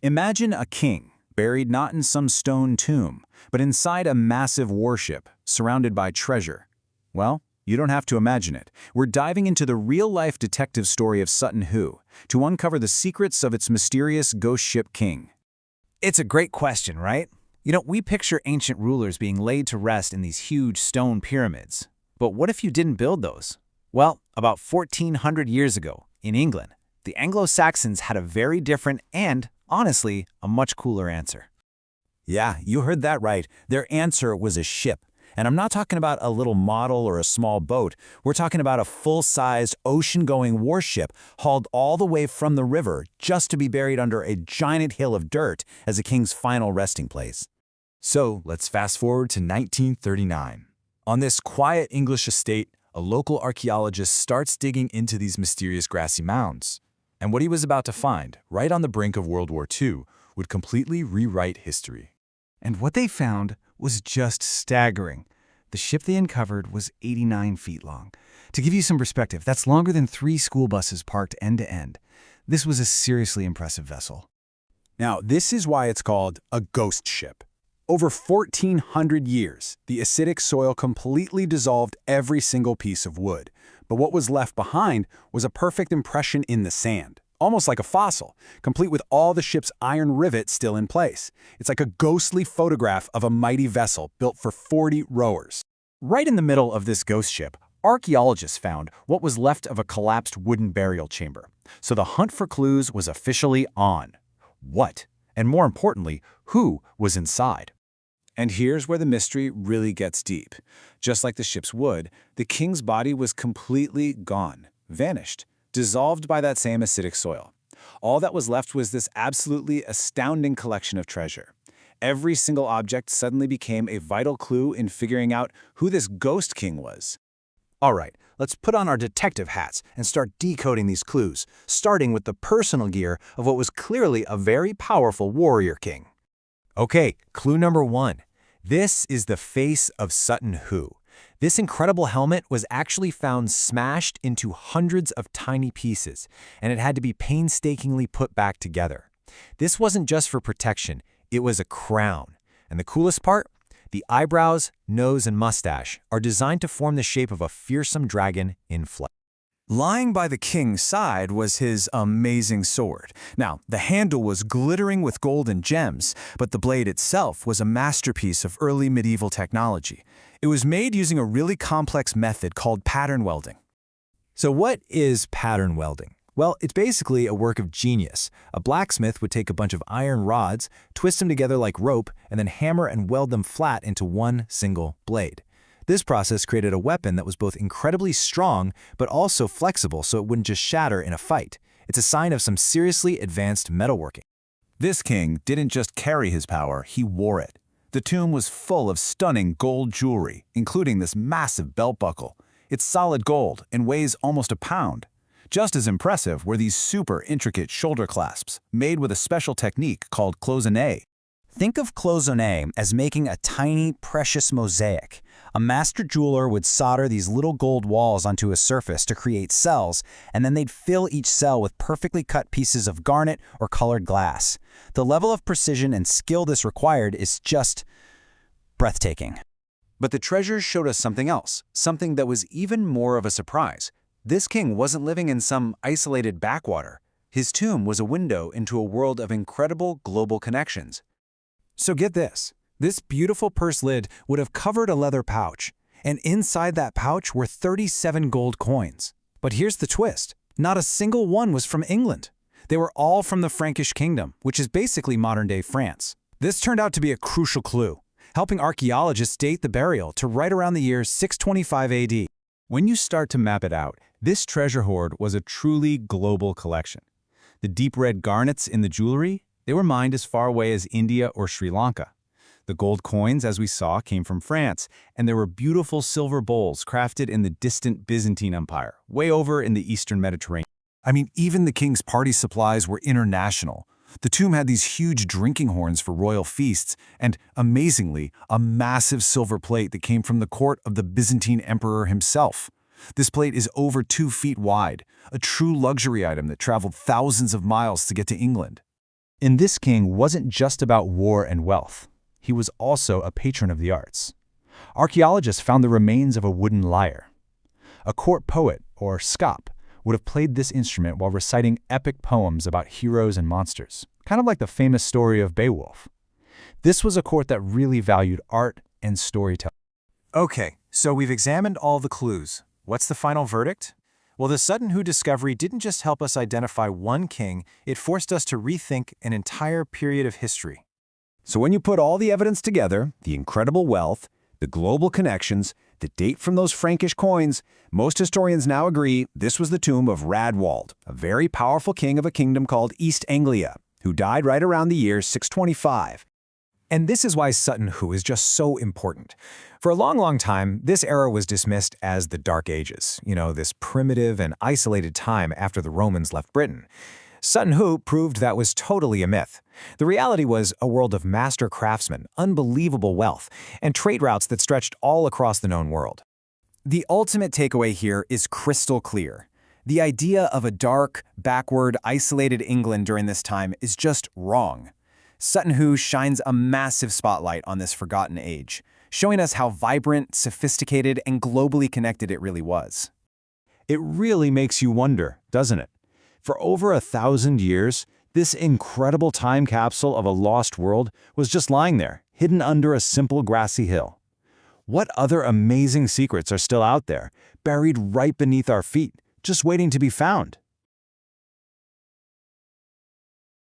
Imagine a king, buried not in some stone tomb, but inside a massive warship, surrounded by treasure. Well, you don't have to imagine it. We're diving into the real-life detective story of Sutton Hoo to uncover the secrets of its mysterious ghost ship king. It's a great question, right? We picture ancient rulers being laid to rest in these huge stone pyramids. But what if you didn't build those? Well, about 1400 years ago, in England, the Anglo-Saxons had a very different and, honestly, a much cooler answer. Yeah, you heard that right. Their answer was a ship. And I'm not talking about a little model or a small boat. We're talking about a full-sized, ocean-going warship hauled all the way from the river just to be buried under a giant hill of dirt as a king's final resting place. So let's fast forward to 1939. On this quiet English estate, a local archaeologist starts digging into these mysterious grassy mounds. And what he was about to find, right on the brink of World War II, would completely rewrite history. And what they found was just staggering. The ship they uncovered was 89 feet long. To give you some perspective, that's longer than 3 school buses parked end to end. This was a seriously impressive vessel. Now, this is why it's called a ghost ship. Over 1,400 years, the acidic soil completely dissolved every single piece of wood. But what was left behind was a perfect impression in the sand, almost like a fossil, complete with all the ship's iron rivets still in place. It's like a ghostly photograph of a mighty vessel built for 40 rowers. Right in the middle of this ghost ship, archaeologists found what was left of a collapsed wooden burial chamber. So the hunt for clues was officially on. What, and more importantly, who was inside? And here's where the mystery really gets deep. Just like the ship's wood, the king's body was completely gone, vanished, dissolved by that same acidic soil. All that was left was this absolutely astounding collection of treasure. Every single object suddenly became a vital clue in figuring out who this ghost king was. All right, let's put on our detective hats and start decoding these clues, starting with the personal gear of what was clearly a very powerful warrior king. Okay, clue number 1. This is the face of Sutton Hoo. This incredible helmet was actually found smashed into hundreds of tiny pieces, and it had to be painstakingly put back together. This wasn't just for protection, it was a crown. And the coolest part? The eyebrows, nose, and mustache are designed to form the shape of a fearsome dragon in flight. Lying by the king's side was his amazing sword. Now, the handle was glittering with gold and gems, but the blade itself was a masterpiece of early medieval technology. It was made using a really complex method called pattern welding. So what is pattern welding? Well, it's basically a work of genius. A blacksmith would take a bunch of iron rods, twist them together like rope, and then hammer and weld them flat into one single blade. This process created a weapon that was both incredibly strong but also flexible so it wouldn't just shatter in a fight. It's a sign of some seriously advanced metalworking. This king didn't just carry his power, he wore it. The tomb was full of stunning gold jewelry, including this massive belt buckle. It's solid gold and weighs almost a pound. Just as impressive were these super intricate shoulder clasps, made with a special technique called cloisonné. Think of cloisonné as making a tiny, precious mosaic. A master jeweler would solder these little gold walls onto a surface to create cells, and then they'd fill each cell with perfectly cut pieces of garnet or colored glass. The level of precision and skill this required is just breathtaking. But the treasures showed us something else, something that was even more of a surprise. This king wasn't living in some isolated backwater. His tomb was a window into a world of incredible global connections. So get this. This beautiful purse lid would have covered a leather pouch, and inside that pouch were 37 gold coins. But here's the twist. Not a single one was from England. They were all from the Frankish kingdom, which is basically modern-day France. This turned out to be a crucial clue, helping archaeologists date the burial to right around the year 625 AD. When you start to map it out, this treasure hoard was a truly global collection. The deep red garnets in the jewelry, they were mined as far away as India or Sri Lanka. The gold coins, as we saw, came from France, and there were beautiful silver bowls crafted in the distant Byzantine Empire, way over in the eastern Mediterranean. I mean, even the king's party supplies were international. The tomb had these huge drinking horns for royal feasts, and, amazingly, a massive silver plate that came from the court of the Byzantine emperor himself. This plate is over 2 feet wide, a true luxury item that traveled thousands of miles to get to England. And this king wasn't just about war and wealth. He was also a patron of the arts. Archaeologists found the remains of a wooden lyre. A court poet, or scop, would have played this instrument while reciting epic poems about heroes and monsters, kind of like the famous story of Beowulf. This was a court that really valued art and storytelling. Okay, so we've examined all the clues. What's the final verdict? Well, the Sutton Hoo discovery didn't just help us identify one king, it forced us to rethink an entire period of history. So when you put all the evidence together, the incredible wealth, the global connections, the date from those Frankish coins, most historians now agree this was the tomb of Radwald, a very powerful king of a kingdom called East Anglia, who died right around the year 625. And this is why Sutton Hoo is just so important. For a long time, this era was dismissed as the Dark Ages, this primitive and isolated time after the Romans left Britain. Sutton Hoo proved that was totally a myth. The reality was a world of master craftsmen, unbelievable wealth, and trade routes that stretched all across the known world. The ultimate takeaway here is crystal clear. The idea of a dark, backward, isolated England during this time is just wrong. Sutton Hoo shines a massive spotlight on this forgotten age, showing us how vibrant, sophisticated, and globally connected it really was. It really makes you wonder, doesn't it? For over 1,000 years, this incredible time capsule of a lost world was just lying there, hidden under a simple grassy hill. What other amazing secrets are still out there, buried right beneath our feet, just waiting to be found?